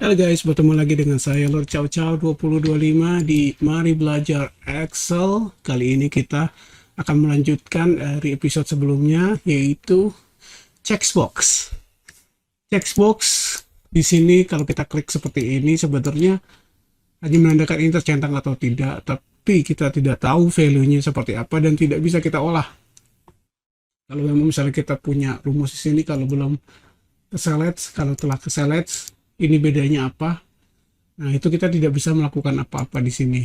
Halo guys, bertemu lagi dengan saya Lord Chow Chow 2025 di Mari Belajar Excel. Kali ini kita akan melanjutkan dari episode sebelumnya, yaitu Checkbox. Checkbox di sini kalau kita klik seperti ini sebenarnya hanya menandakan ini tercentang atau tidak, tapi kita tidak tahu value-nya seperti apa dan tidak bisa kita olah. Kalau memang misalnya kita punya rumus di sini, kalau belum keselect, kalau telah keselect, ini bedanya apa? Nah, itu kita tidak bisa melakukan apa-apa di sini.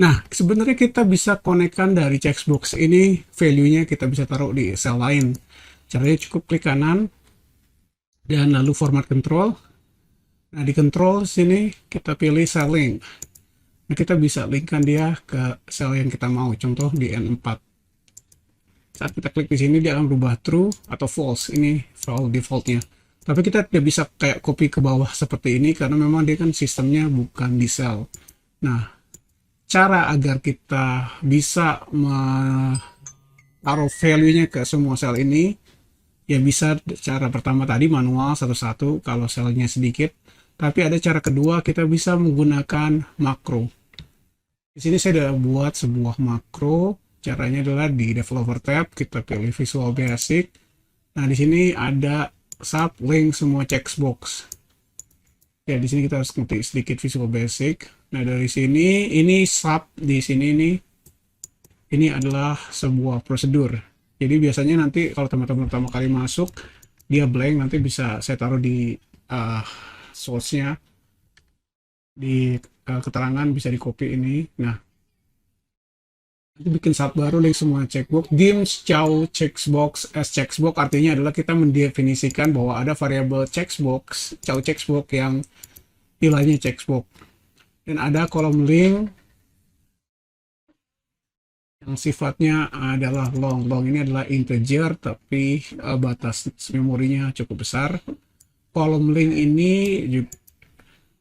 Nah, sebenarnya kita bisa konekkan dari checkbox ini, value-nya kita bisa taruh di sel lain. Caranya cukup klik kanan, dan lalu format control. Nah, di control sini kita pilih cell link. Nah, kita bisa linkkan dia ke sel yang kita mau, contoh di N4. Saat kita klik di sini, dia akan berubah true atau false. Ini file defaultnya. Tapi kita tidak bisa kayak copy ke bawah seperti ini karena memang dia kan sistemnya bukan di sel. Nah, cara agar kita bisa taruh value-nya ke semua sel ini, ya bisa cara pertama tadi manual satu-satu kalau selnya sedikit. Tapi ada cara kedua, kita bisa menggunakan makro. Di sini saya sudah buat sebuah makro. Caranya adalah di developer tab, kita pilih Visual Basic. Nah, di sini ada sub link semua checkbox. Ya, di sini kita harus ngetik sedikit Visual Basic. Nah, dari sini ini sub di sini ini adalah sebuah prosedur. Jadi biasanya nanti kalau teman-teman pertama kali masuk dia blank, nanti bisa saya taruh di source-nya di keterangan, bisa di copy ini. Nah, nanti bikin sub baru link semua checkbox. Dims chow checkbox as checkbox artinya adalah kita mendefinisikan bahwa ada variabel checkbox, chow checkbox yang nilainya checkbox. Dan ada kolom link yang sifatnya adalah long. Long ini adalah integer tapi batas memorinya cukup besar. Kolom link ini juga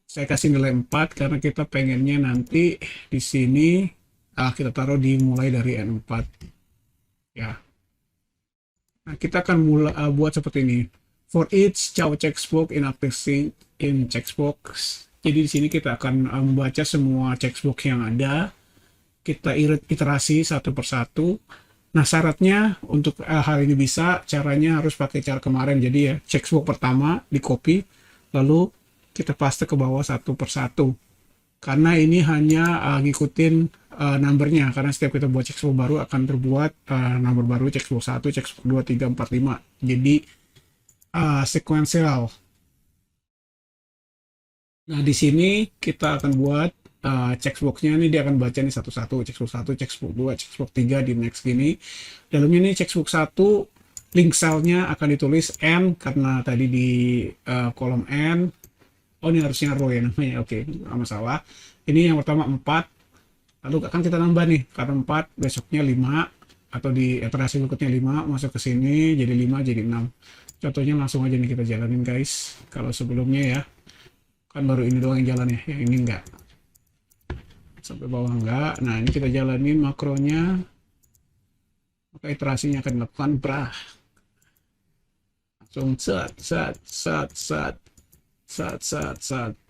saya kasih nilai 4 karena kita pengennya nanti di sini kita taruh dimulai dari N4 ya. Nah, kita akan mulai buat seperti ini. For each chow checkbox in accessing in checkbox. Jadi di sini kita akan membaca semua checkbox yang ada. Kita iterasi satu persatu. Nah, syaratnya untuk hal ini bisa, caranya harus pakai cara kemarin. Jadi ya, checkbox pertama di copy, lalu kita paste ke bawah satu persatu. Karena ini hanya ngikutin numbernya, karena setiap kita buat checkbox baru akan terbuat number baru, checkbox 1, checkbox 2, 3, 4, 5. Jadi sequential. Nah, di sini kita akan buat checkbox-nya ini, dia akan baca nih satu-satu, checkbox 1, checkbox 2, checkbox 3 di next gini. Dalamnya ini checkbox 1, link cell-nya akan ditulis N karena tadi di kolom N. Oh, ini harusnya row ya namanya. Oke, nggak masalah. Ini yang pertama 4. Lalu akan kita nambah nih, karena 4, besoknya 5. Atau di iterasi berikutnya 5, masuk ke sini, jadi 5, jadi 6. Contohnya langsung aja nih kita jalanin guys. Kalau sebelumnya ya, kan baru ini doang yang jalan ya, yang ini enggak. Sampai bawah enggak. Nah, ini kita jalanin makronya. Maka iterasinya akan dilakukan brah. Langsung saat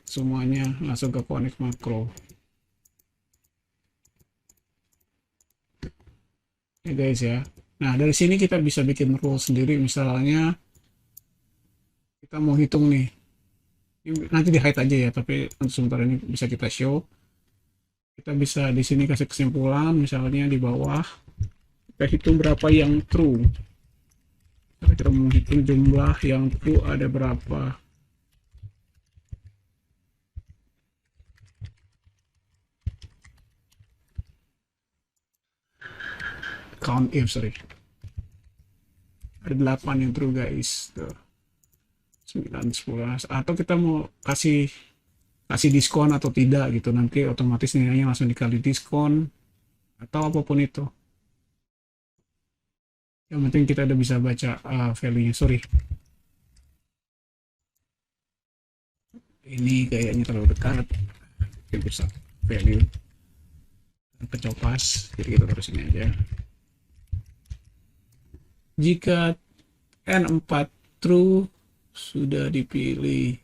semuanya langsung ke connect makro ya guys ya. Nah, dari sini kita bisa bikin rule sendiri. Misalnya kita mau hitung nih, ini nanti di hide aja ya, tapi untuk sementara ini bisa kita show. Kita bisa di sini kasih kesimpulan, misalnya di bawah kita hitung berapa yang true. Kita mau hitung jumlah yang true ada berapa. Count if, sorry. Ada 8 yang true guys. Tuh. 9, 10. Atau kita mau kasih diskon atau tidak gitu. Nanti otomatis nilainya langsung dikali diskon. Atau apapun itu. Yang penting kita udah bisa baca value-nya. Sorry. Ini kayaknya terlalu dekat. Mungkin bisa value. Kecopas. Jadi kita terus ini aja. Jika N4 true sudah dipilih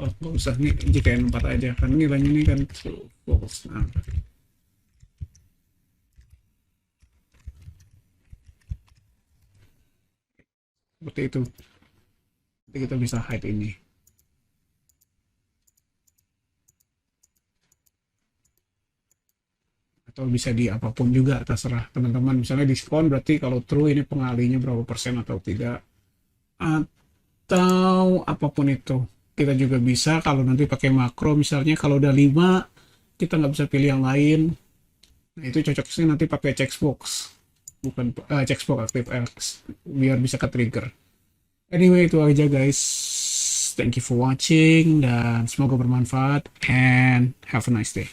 Oh, nggak usah nih JKN4 aja karena nilainya ini kan true false. Nah, seperti itu. Jadi kita bisa hide ini. Atau bisa di apapun juga, terserah teman-teman. Misalnya diskon berarti kalau true ini pengalinya berapa persen atau tidak. Atau apapun itu. Kita juga bisa kalau nanti pakai makro misalnya kalau udah 5 kita nggak bisa pilih yang lain. Nah, itu cocoknya nanti pakai checkbox. Bukan checkbox active else biar bisa ke trigger. Anyway, itu aja guys. Thank you for watching dan semoga bermanfaat and have a nice day.